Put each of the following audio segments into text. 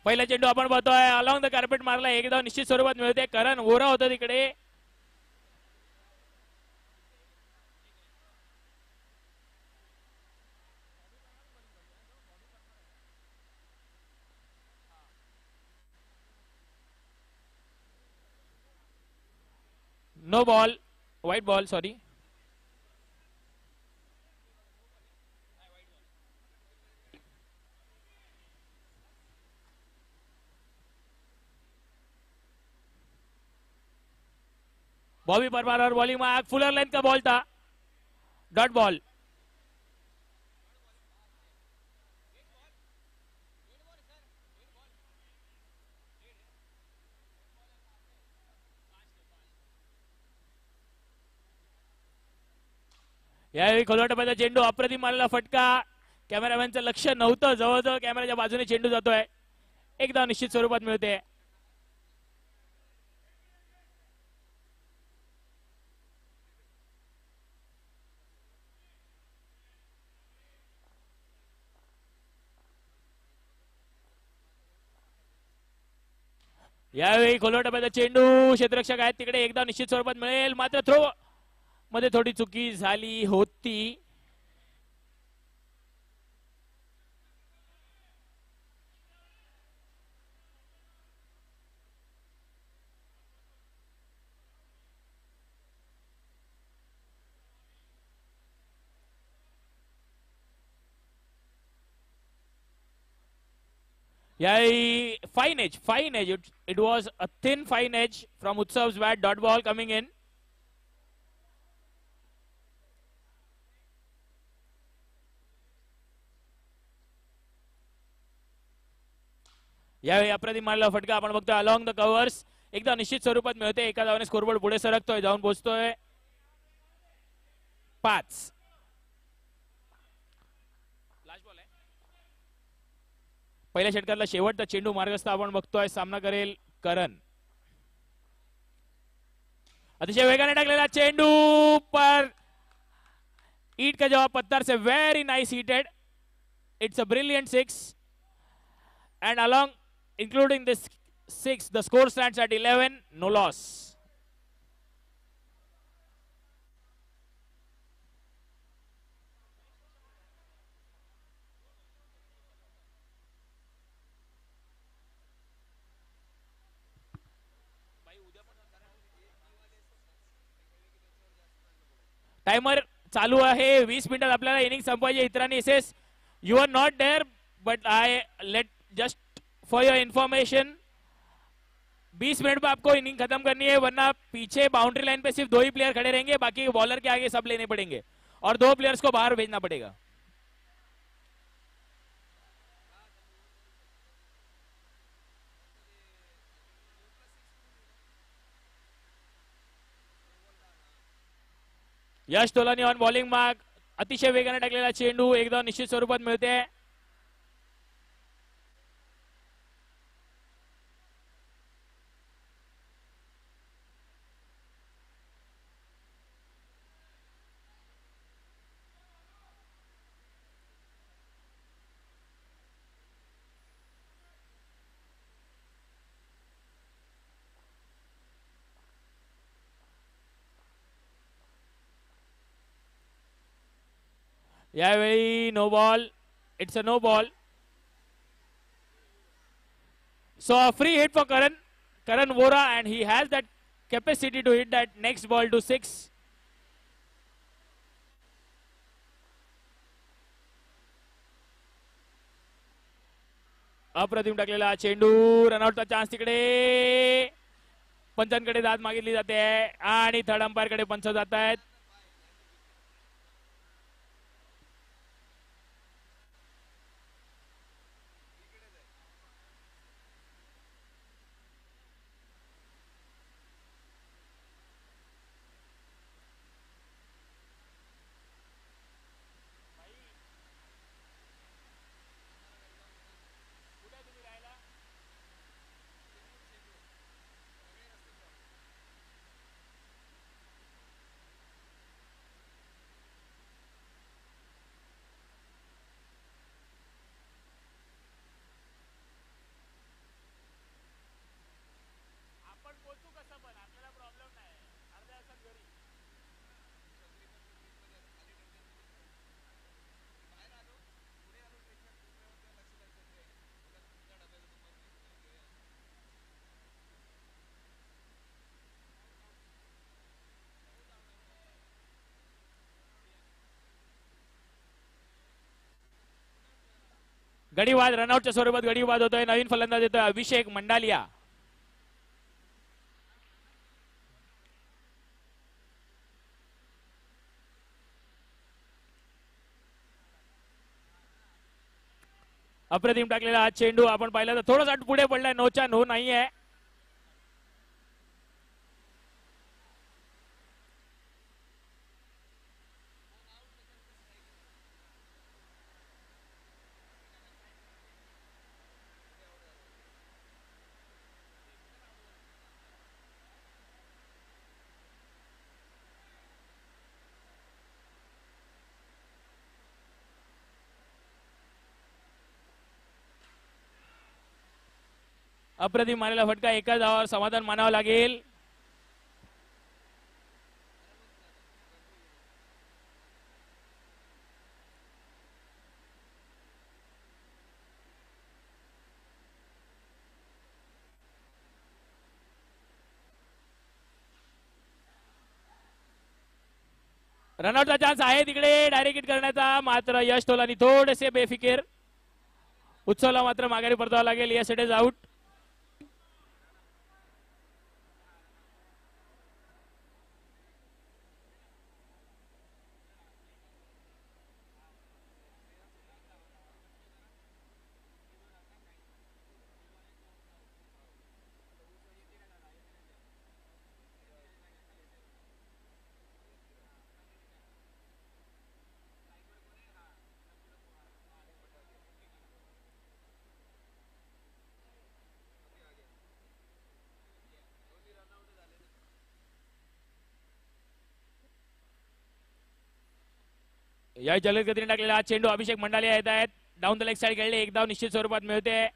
पहिला चेंडू आपण पाहतोय अलॉंग द कार्पेट मारला, एक धाव निश्चित स्वरूपात मिळते. करण वोरा होता तिकडे. No ball, wide ball, sorry. Bobby Parmar और बॉलिंग में फुलर लाइन का बॉल था, डॉट बॉल. यावेळी खोलवाटाचा चेंडू, अप्रतिम मारलेला फटका. कॅमेरामॅनचं लक्ष नव्हतं, जवळजवळ कॅमेराच्या बाजूने चेंडू जातोय. एक धाव निश्चित स्वरूपात मिळते. यावेळी खोलवाटाचा चेंडू, क्षेत्ररक्षक आहेत तिकडे, एक धाव निश्चित स्वरूपात मिळेल. मात्र थ्रो मध्ये थोडी चुकी झाली होती. यावेळी fine edge, it was a thin fine edge from Utsav's bat. Dot ball coming in. यावेळी अप्रतिम मारलेला फटका आपण बघतोय अलॉंग द कव्हर्स. एकदा निश्चित स्वरूपात मिळते. एका धावाने स्कोरबोर्ड पुढे सरकतोय, जाऊन पोहोचतोय 5. लास्ट बॉल आहे. पहिल्या षटकातला शेवटचा चेंडू मार्गस्थ आपण बघतोय. सामना करेल करण. अतिशय वेगाने टाकलेला चेंडू पर ईट का जवाब पत्थर से. Very nice hitted. It's a brilliant 6 and along including this 6 the score stands at 11. No loss. Timer चालू आहे. 20 मिनिटात आपल्याला इनिंग संपवायची. इतरांनी as you are not there but I let just for your information 20 minute में आपको inning खत्म करनी है, वरना पीछे बाउंड्री लाइन पे सिर्फ 2 ही प्लेयर खड़े रहेंगे, बाकी बॉलर के आगे सब लेने पड़ेंगे और 2 प्लेयर्स को बाहर भेजना पड़ेगा. Yash Tolani on bowling mark. अतिशय वेगाने टाकलेला चेंडू, एकदा निश्चित स्वरूपात मिळते. यावेळी no ball. It's a no ball. So a free hit for Karan Vora, and he has that capacity to hit that next ball to 6. अप्रतिम टाकलेला चेंडू, रनआउटचा चान्स तिकडे. पंचांकडे दाद मागितली जाते आणि थर्ड अंपायरकडे पंच जात आहेत. गडीवाद रनआउटच्या स्वरूपात गडीवाद होतोय. नवीन फलंदाज येतोय अभिषेक मंडालिया. अप्रतिम टाकलेला हा चेंडू आपण पाहिला तर थोडासा पुढे पडलाय. नोच्या नो नाहीये. अप्रतिम मारलेला फटका. एका धावावर समाधान मानावं लागेल. रनआउटचा चान्स आहे तिकडे डायरेक्ट हिट करण्याचा. मात्र यश टोलानी थोडेसे बेफिकीर. उत्सवला मात्र माघारी परतावं लागेल. Yes it is out. या जलद गतीने टाकलेला हा चेंडू अभिषेक मंडालिया येत आहेत. डाऊन द लेग साइड खेळले. एक धाव निश्चित स्वरूपात मिळते.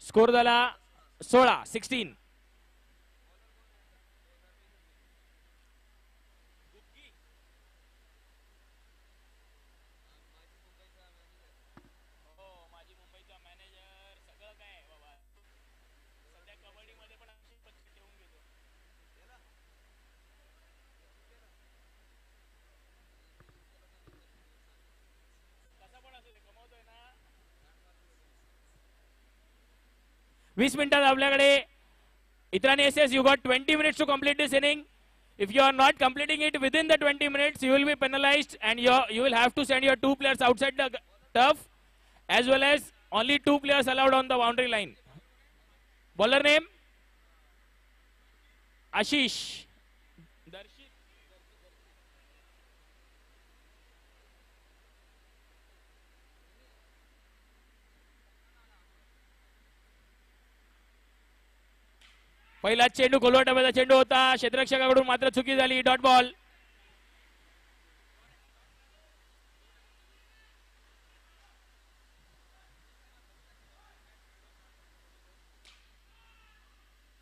स्कोर झाला 16. वीस मिनिटात आपल्याकडे इतरांनी SS you got 20 minutes to complete this inning. If you are not completing it within the 20 minutes, you will be penalized and you will have to send your 2 players outside the turf as well as only 2 players allowed on the boundary line. Bowler name Ashish. पहिला चेंडू गोलवा टप्प्याचा चेंडू होता. क्षेत्ररक्षकाकडून मात्र चुकी झाली. Dot ball.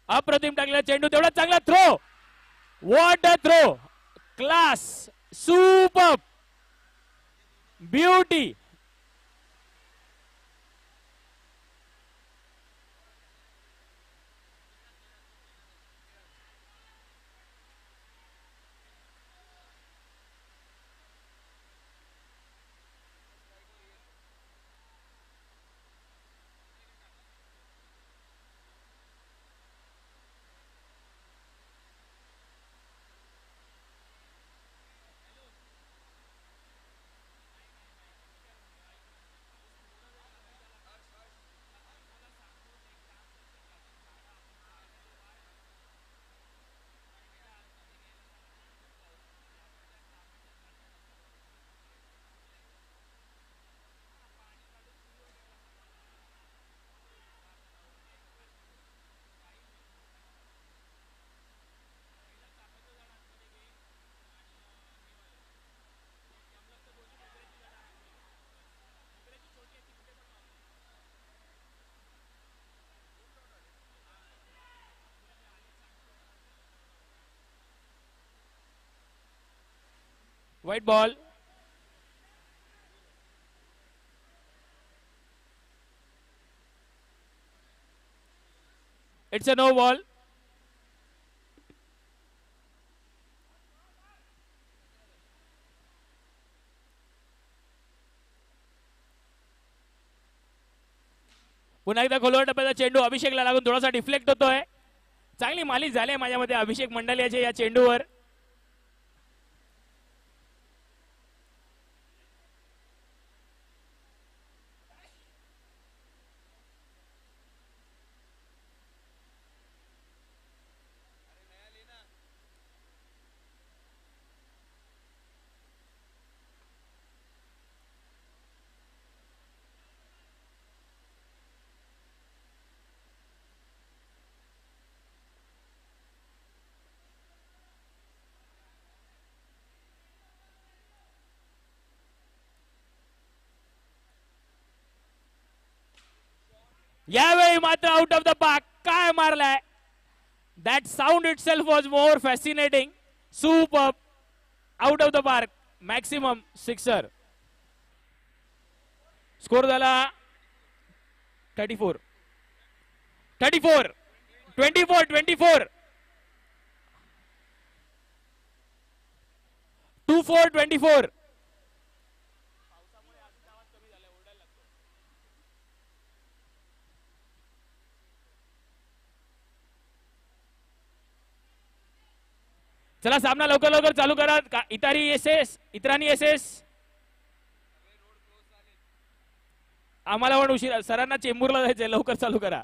अप्रतिम टाकलेला चेंडू. तेवढा चांगला थ्रो. What a throw. Class. Super. Beauty. White ball. It's a no ball. पुन्हा एकदा खोलवर टप्प्याचा चेंडू अभिषेकला लागून थोडासा डिफ्लेक्ट होतोय. चांगली मालिश झाली माझ्या मते अभिषेक मंडलियाच्या या चेंडूवर. यावेळी मात्र आउट ऑफ द पार्क. काय मारलाय. That sound itself was more fascinating. Super. Out of the park. Maximum sixer. Score झाला 34 24 24 24 24. चला सामना लवकर लवकर चालू करा. इतरांनी एसएस आम्हाला पण उशीर. सरांना चेंबूरला जायचंय. लवकर चालू करा.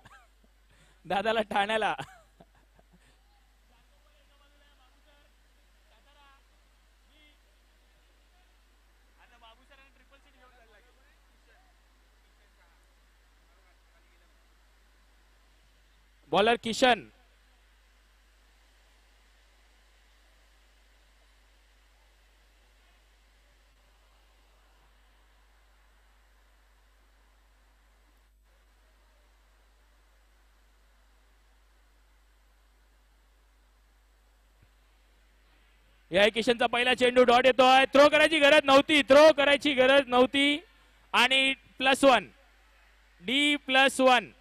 दादाला ठाण्याला. बॉलर किशन. या किशनचा पहिला चेंडू डॉट येतोय. थ्रो करायची गरज नव्हती. आणि +1 D+1.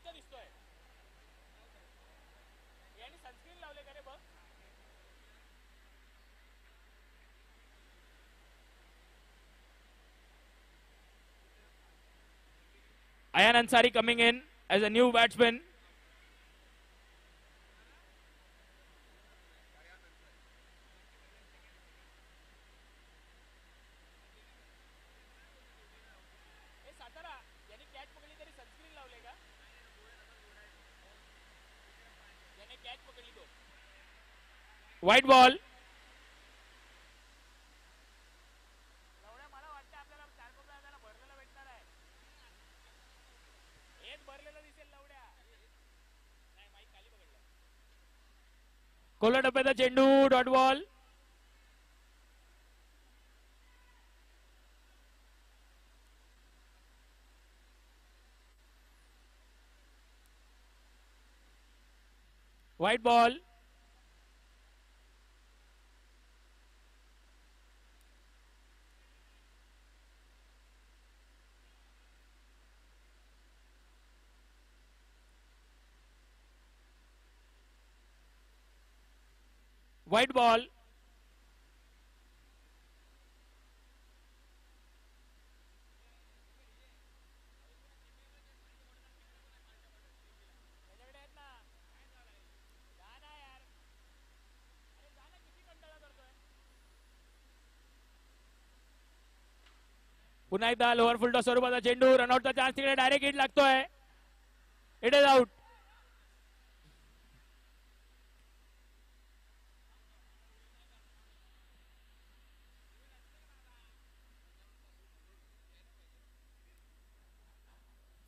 दिसतोय. याने सनस्क्रीन लावले का रे बघ. Ayan Ansari coming in as a new batsman. White ball. Cola टप्प्याचा चेंडू dot ball. White ball. White ball. पुन्हा एकदा लोअर फुलटॉस स्वरूपाचा चेंडू. रनआउटचा चान्स तिकडे डायरेक्ट हिट लागतोय. It is out.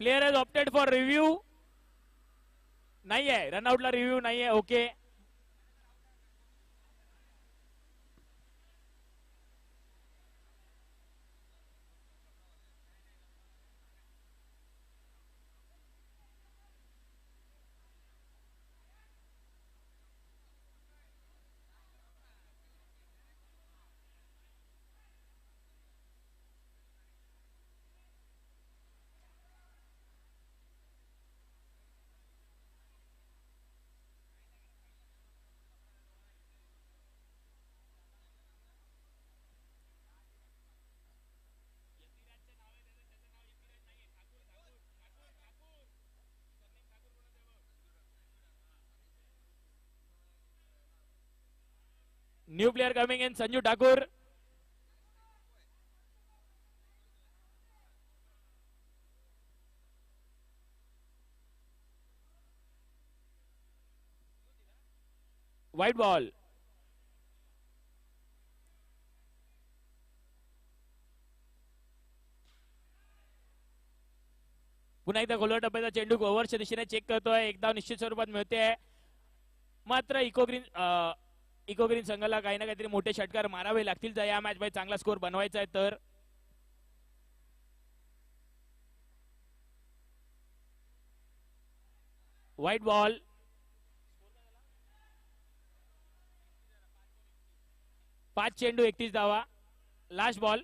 Player has opted for review. नाहीये रनआउटला रिव्ह्यू नाहीये. Okay. New player coming in Sanju Thakur. White ball. पुन्हा एकदा खोलवर टप्प्याचा चेंडू ओव्हरच्या दिशेने चेक करतोय. एक धाव निश्चित स्वरूपात मिळते. मात्र इको ग्रीन संघाला काही ना काहीतरी मोठे षटकार मारावे लागतील जर या मॅच मध्ये चांगला स्कोर बनवायचा आहे तर. White ball. 5 चेंडू 31 धावा. Last ball.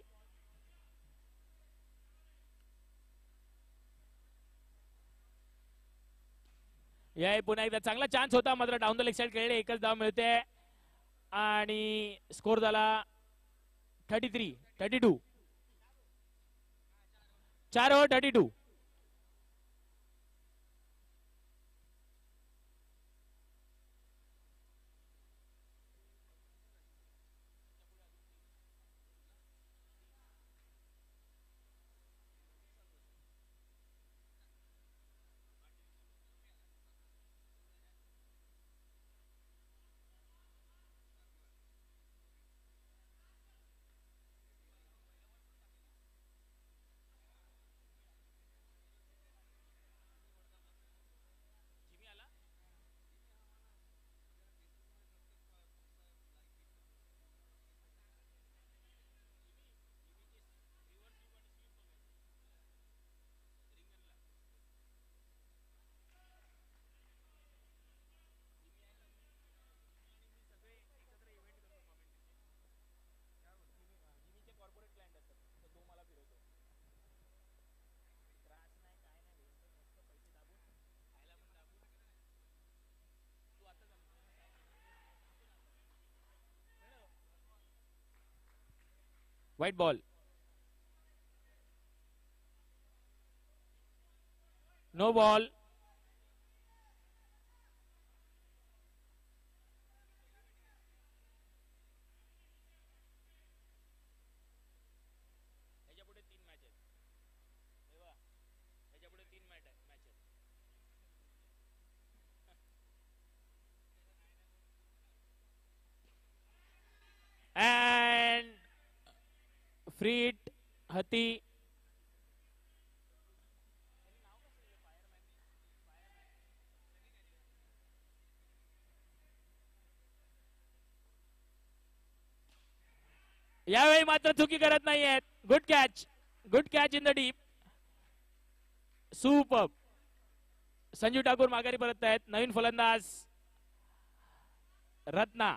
या पुन्हा एकदा चांगला चान्स होता मात्र डाऊन द लेग साइड खेळले. एकच धाव मिळते आणि स्कोर झाला 32. 4 over 32. Wide ball. No ball. And free hit हती. यावेळी मात्र चुकी करत नाहीयेत. Good catch in the deep. Super. Sanju Thakur माघारी परत आहेत. नवीन फलंदाज Ratna.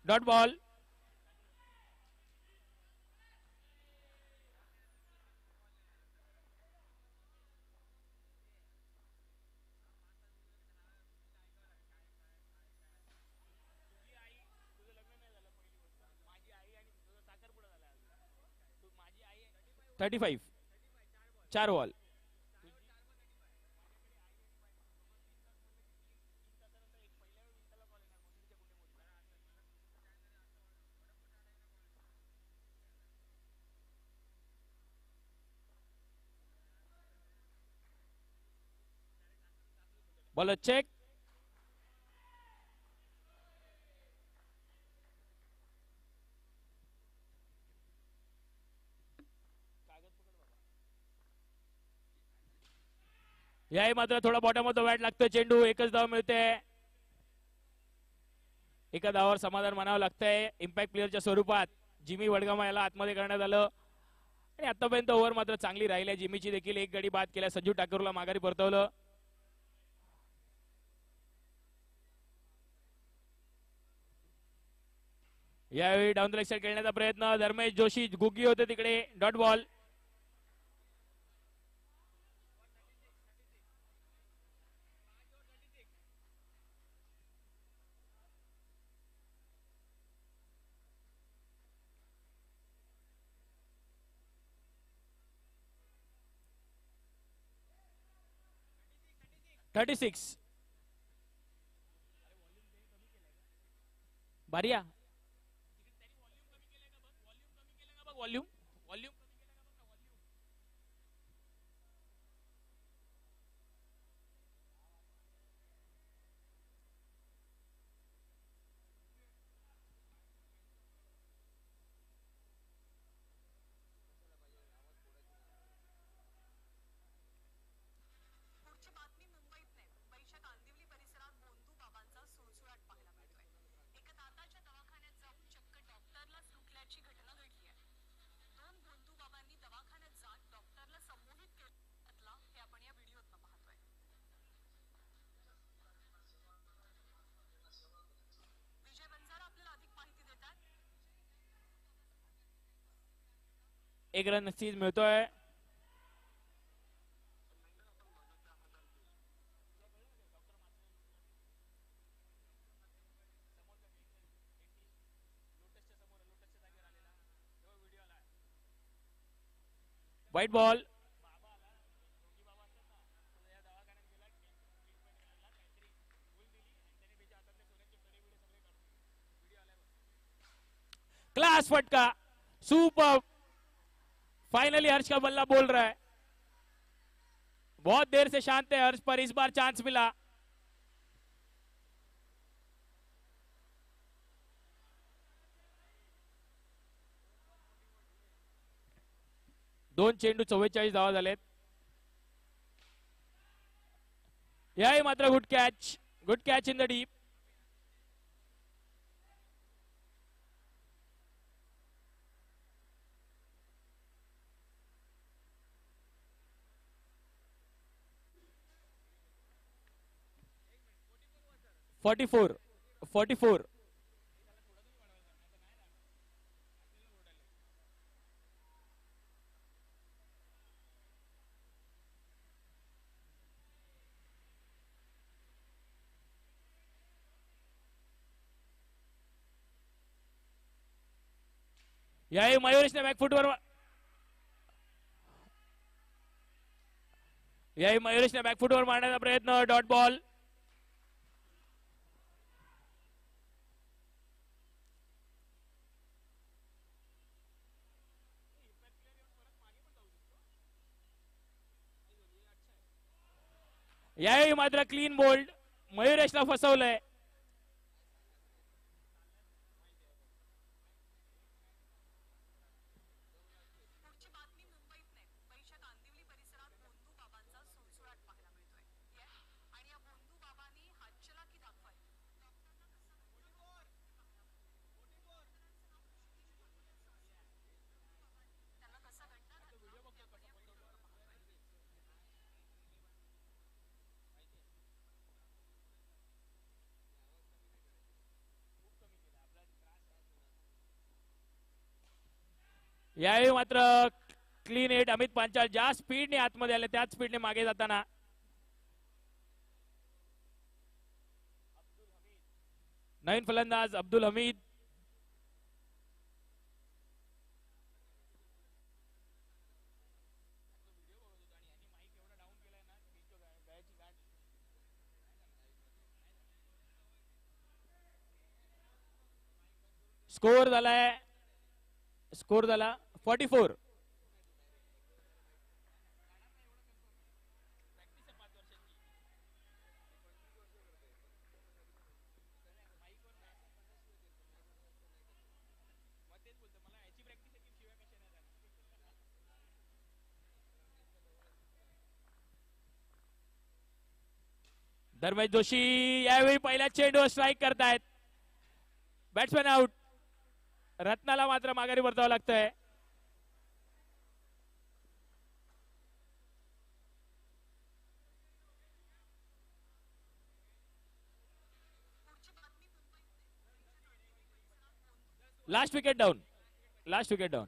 Dot ball. Thirty 4 ball. Bowler check. याही मात्र थोडा बॉटम ऑफ द बॅट लागतो चेंडू. एकच धाव मिळते. एका धावावर समाधान मानावं लागतंय इम्पॅक्ट प्लेअरच्या स्वरूपात. जिमी वडगामा याला आतमध्ये करण्यात आलं आणि आतापर्यंत ओव्हर मात्र चांगली राहिली आहे जिमीची देखील. एक गडी बाद केला, संजू ठाकूरला माघारी परतवलं. यावेळी डाऊन द लेग साइड खेळण्याचा प्रयत्न, धर्मेश जोशी गुगी होते तिकडे, डॉट बॉल. .36 बारिया वॉल्यूम वॉल्यूम. एक रन नक्कीच मिळतोय. White ball. क्लास फटका, सुपर. फाइनली हर्ष का बल्ला बोल रहा है. बहुत देर से शांत है हर्ष, पर इस बार चांस मिला. दोन चेंडू 44 धावा झालेत. याही मात्र good catch in the deep. .44 याही मयुरेशने बॅकफुटवर मारण्याचा प्रयत्न, डॉट बॉल. याही मात्र क्लीन बोल्ड, मयुरेशला फसवलंय. यावेळी मात्र क्लीन हिट. अमित पांचाल ज्या स्पीडने आतमध्ये आले त्याच स्पीडने मागे जाताना. नवीन फलंदाज अब्दुल हमीद. स्कोर झालाय 44. धर्मेश जोशी यावेळी पहिल्या चेंडूवर स्ट्राईक करतायत. Batsman out. रत्नाला मात्र माघारी परतावं लागतंय. Last wicket down. Last wicket down.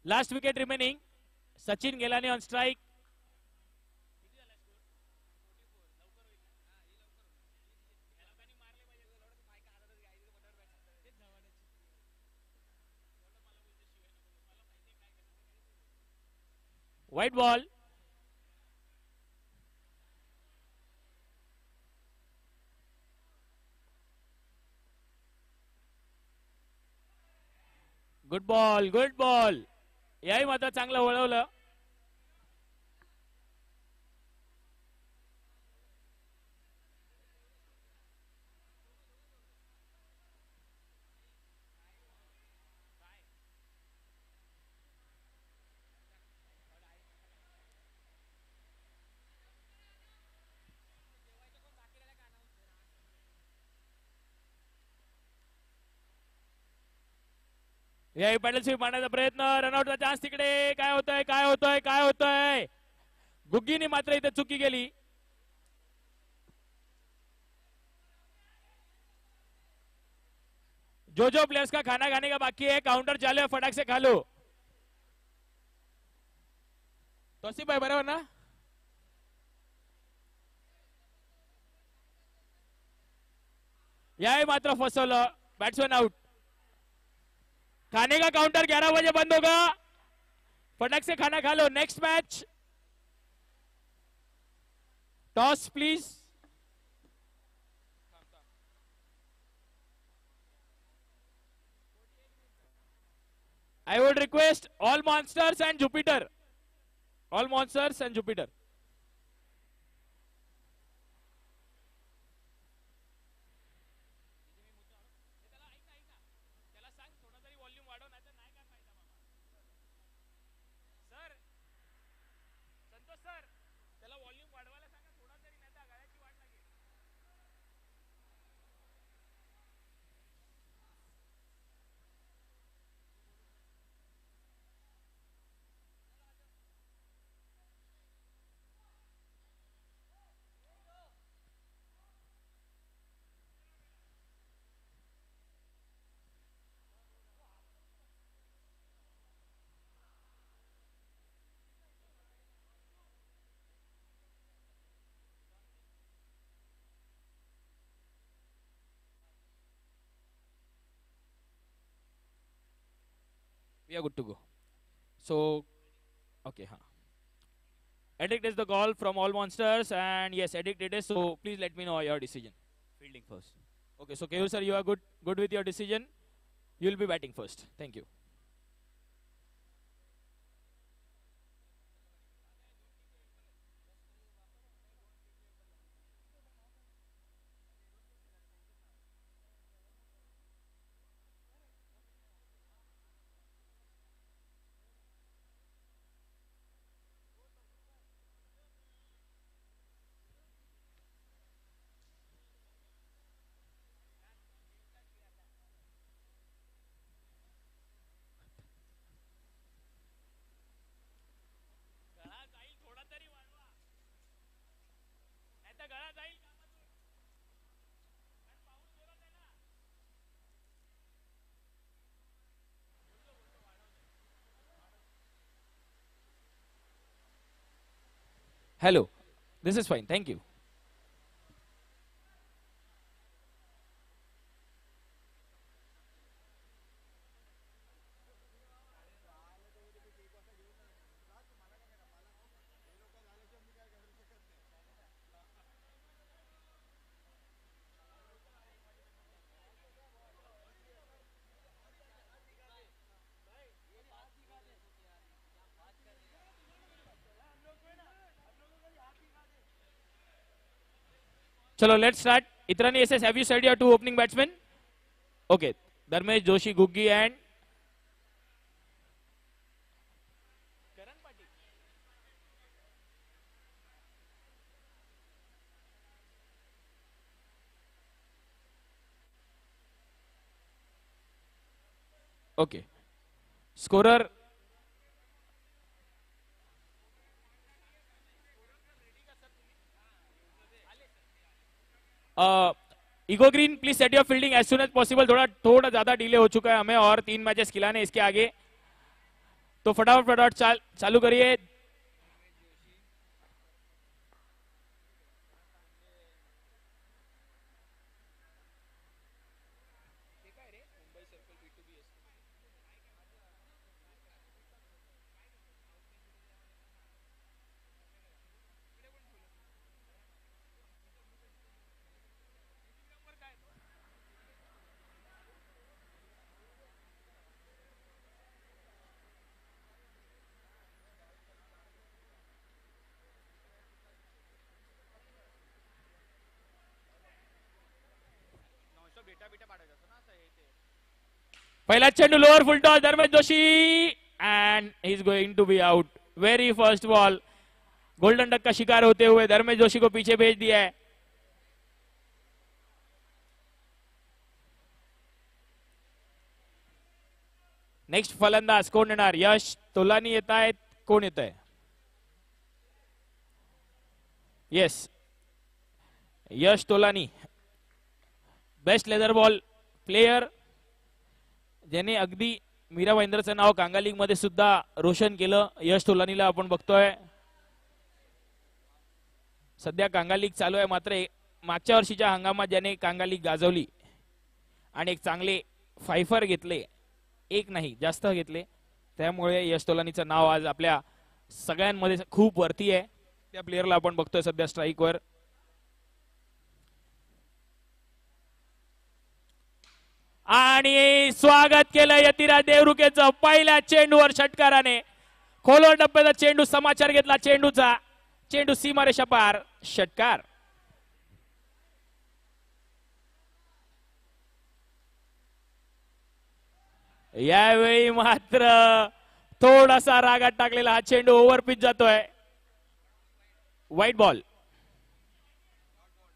Last wicket remaining. Sachin Gelani on strike. White ball. Good ball. Good ball. याही मात्र चांगलं वळवलं. याही पॅडल स्वीप मारण्याचा प्रयत्न. रनआउटचा चान्स तिकडे. काय होतंय काय होतंय काय होतंय. गुग्गीने मात्र इथे चुकी केली. जो प्लेयर्स का खाना खाने का बाकी है काउंटर चालू है फटाक से खा लो. तोसिफ भाई बरोबर ना. याही मात्र फसवलं. Batsman out. खाने का काउंटर 11 बजे बंद होगा. फटाक से खाना खा low. Next match. Toss please. I would request all monsters and Jupiter. All monsters and Jupiter. We are good to go. So, okay, हाँ. Edict is the call from all monsters, and yes, Edict it is. So please let me know your decision. Fielding first. Okay, so Keyur sir, you are good with your decision. You will be batting first. Thank you. Hello. This is fine. Thank you. Chalo, let's start. Itrani SS, have you said your two opening batsmen? Okay. Dharmesh Joshi, Guggi, and okay. Scorer. Ego green please set your fielding as soon as possible. थोड़ा थोड़ा ज्यादा delay हो चुका है हमें और 3 matches खिलाने इसके आगे, तो फटाफट फटाफट चालू करिए. पहिला चेंडू lower full toss, Dharmesh Joshi, and he is going to be out. Very first ball. Golden duck का शिकार होते हुए धर्मेश जोशी को पीछे भेज दिया है. नेक्स्ट फलंदाज कोण येणार? यश तोलानी येत आहेत. कोण येत आहे? Yes, Yash Tolani, best leather ball player, ज्याने अगदी मीरा भाईंदरचं नाव कांगा लीग मध्ये सुद्धा रोशन केलं. यश तोलानीला आपण बघतोय. सध्या कांगा लीग चालू आहे, मात्र मागच्या वर्षीच्या हंगामात ज्याने कांगा लीग गाजवली आणि एक चांगले फायफर घेतले, एक नाही जास्त घेतले, त्यामुळे यश तोलानीचं नाव आज आपल्या सगळ्यांमध्ये खूप वरती आहे. त्या प्लेयरला आपण बघतोय सध्या स्ट्राईकवर. आणि स्वागत केलं यतिराज देवरुखेचं पहिल्या चेंडूवर षटकाराने. खोलवर टप्प्याचा चेंडू, समाचार घेतला चेंडूचा. चेंडू सीमारेषा पार, षटकार. यावेळी मात्र थोडासा रागात टाकलेला हा चेंडू ओव्हर पिच जातोय. व्हाईट बॉल,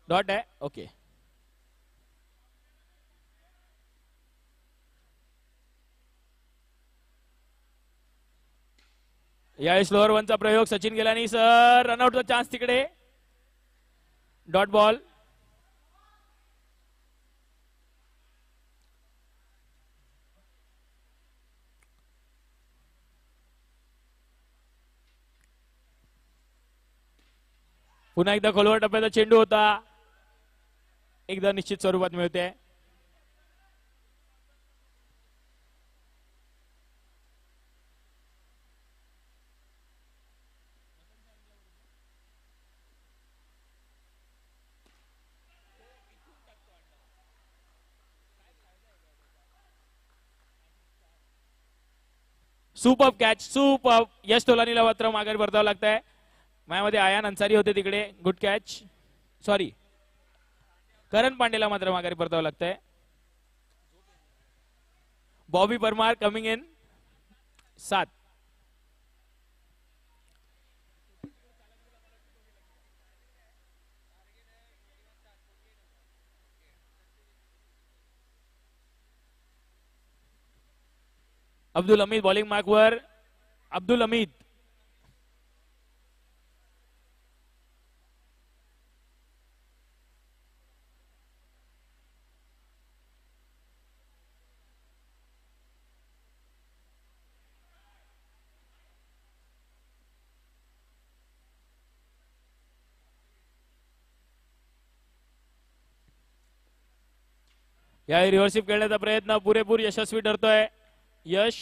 डॉट आहे. ओके, यावेळी स्लोअर वनचा प्रयोग सचिन गेलानी सर. रनआउटचा चान्स तिकडे. Dot ball. पुन्हा एकदा खोलवर टप्प्याचा चेंडू होता. एकदा निश्चित स्वरूपात मिळते. Super catch, super. यश तोलानीला मात्र माघारी परतावं लागतंय. माझ्यामध्ये आयान अन्सारी होते तिकडे. Good catch. सॉरी, करण पांडेला मात्र माघारी परतावं लागतंय. Bobby Parmar coming in. 7. Abdul Hamid bowling मार्कवर. अब्दुल हमीद. या रिव्हर्सिप खेळण्याचा प्रयत्न पुरेपूर यशस्वी ठरतोय. यश.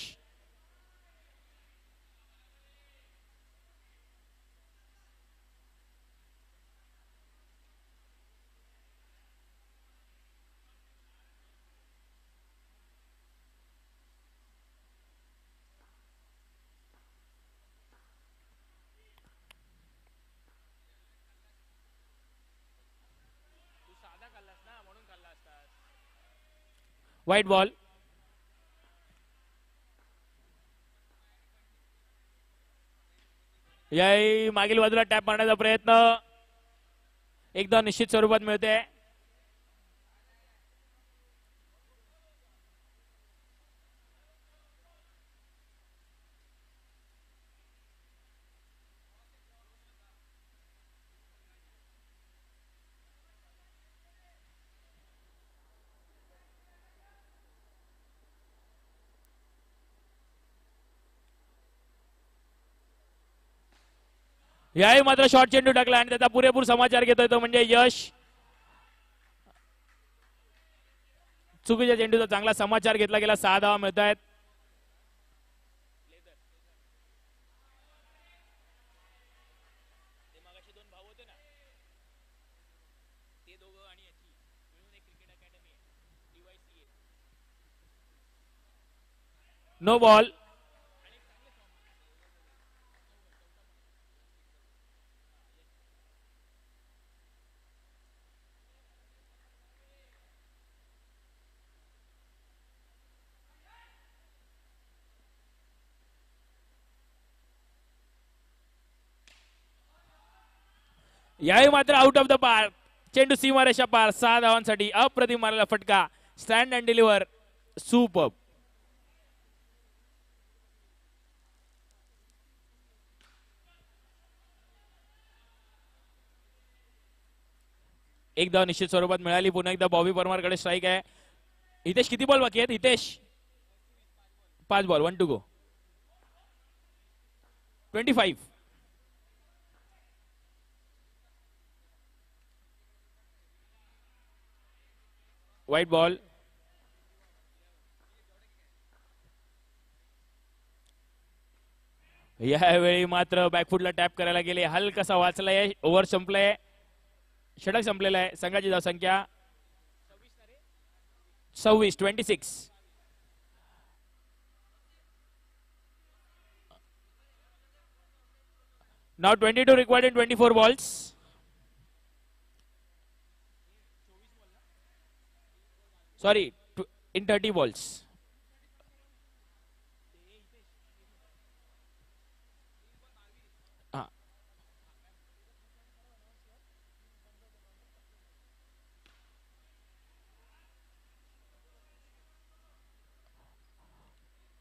White ball. याही मागील बाजूला टॅप मारण्याचा प्रयत्न एकदा निश्चित स्वरूपात मिळते. याही मात्र शॉर्ट चेंडू टाकला आणि त्याचा पुरेपूर समाचार घेतोय तो म्हणजे यश. चुकीच्या चेंडूचा चांगला समाचार घेतला गेला. 6 धावा मिळत आहेत. No ball. याही मात्र आउट ऑफ द पार. चेंडू सीमारेषा पार. 6 धावांसाठी अप्रतिम मारलेला फटका. Stand and deliver. सुपर. एक धाव निश्चित स्वरूपात मिळाली. पुन्हा एकदा बॉबी परमारकडे स्ट्राईक आहे. हितेश किती बॉल बाकी आहेत? Hitesh 5 ball. 1 to go. 25. Wide ball. यावेळी मात्र बॅकफुटला टॅप करायला गेले. हलकासा वाचलाय. ओव्हर संपलाय. षटक संपलेला आहे. संघाची धावसंख्या 26. Now 22 required in 24 balls. Sorry, in 30 balls.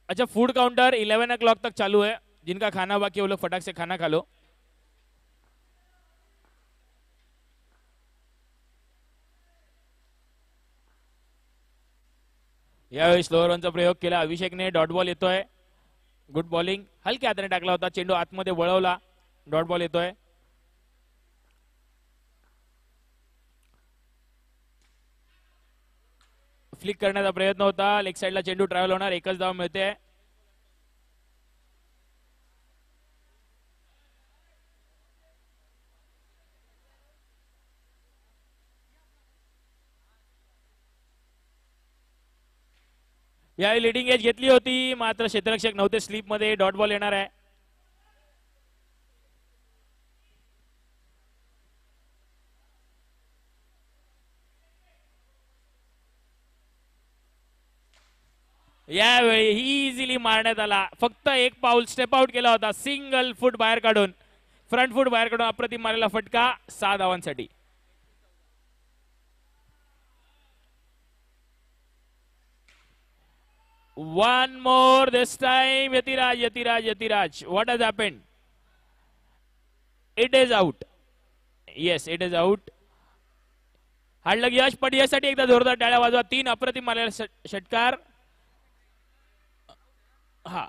अच्छा, फूड काउंटर 11 o'clock तक चालू है. जिनका खाना बाकी वो लोग फटाक से खाना खा लो. यावेळी स्लोअर रनचा प्रयोग केला अभिषेकने. डॉट बॉल येतोय. Good bowling. हलक्या हाताने टाकला होता. चेंडू आतमध्ये वळवला. डॉट बॉल येतोय. फ्लिक करण्याचा प्रयत्न होता. लेग साइडला चेंडू ट्रॅव्हल होणार. एकच धाव मिळते. यावेळी लिडिंग एज घेतली होती, मात्र क्षेत्ररक्षक नव्हते स्लीप मध्ये. डॉट बॉल येणार आहे. यावेळी इझिली मारण्यात आला. फक्त एक पाऊल स्टेप आउट केला होता. सिंगल फूट बाहेर काढून, फ्रंट फूट बाहेर काढून अप्रतिम मारलेला फटका. 6 धावांसाठी. One more this time. Yatiraj. What has happened? It is out. Yes, it is out. हाडलं यश, पण यासाठी एकदा जोरदार टाळ्या वाजवा. 3 अप्रतिम मारलेला षटकार. हा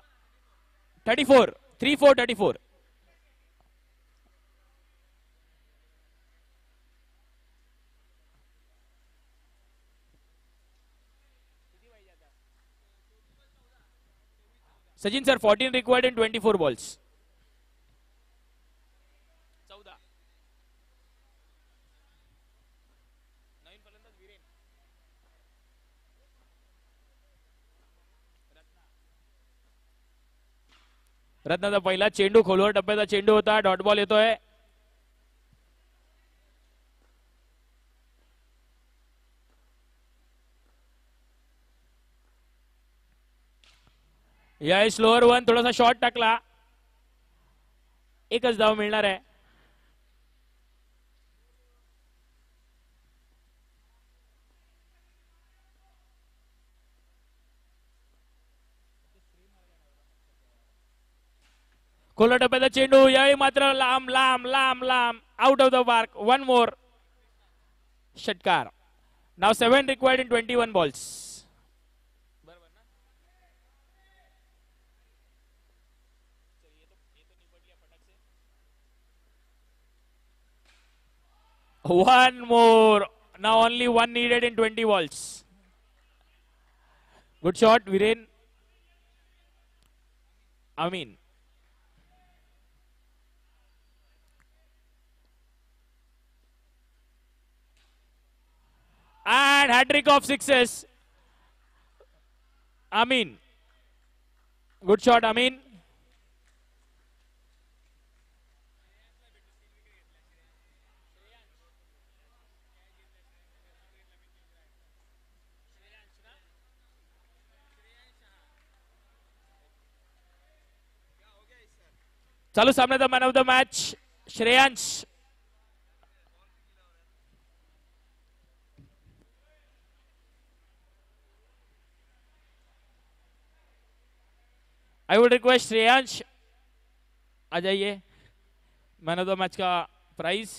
34 3-4 34. Sachin sir, 14 required in 24 balls. 14. नवीन फलंदाज वीरेन. रत्नाचा पहिला चेंडू खोलवर टप्प्याचा चेंडू होता. डॉट बॉल येतोय. या स्लोअर वन थोडासा शॉर्ट टाकला. एकच धाव मिळणार आहे. खोलवर टप्प्याचा चेंडू. यावेळी मात्र लांब आउट ऑफ द पार्क. 1 मोर षटकार. नाव 7 required in 21 balls. 1 more. Now only 1 needed in 20 balls. Good shot, Viren. Amin. And hat-trick of sixes. Amin. Good shot, Amin. चालू सामन्याचा man of the match Shreyansh. I would request Shreyansh आ जाइए. Man of the match का price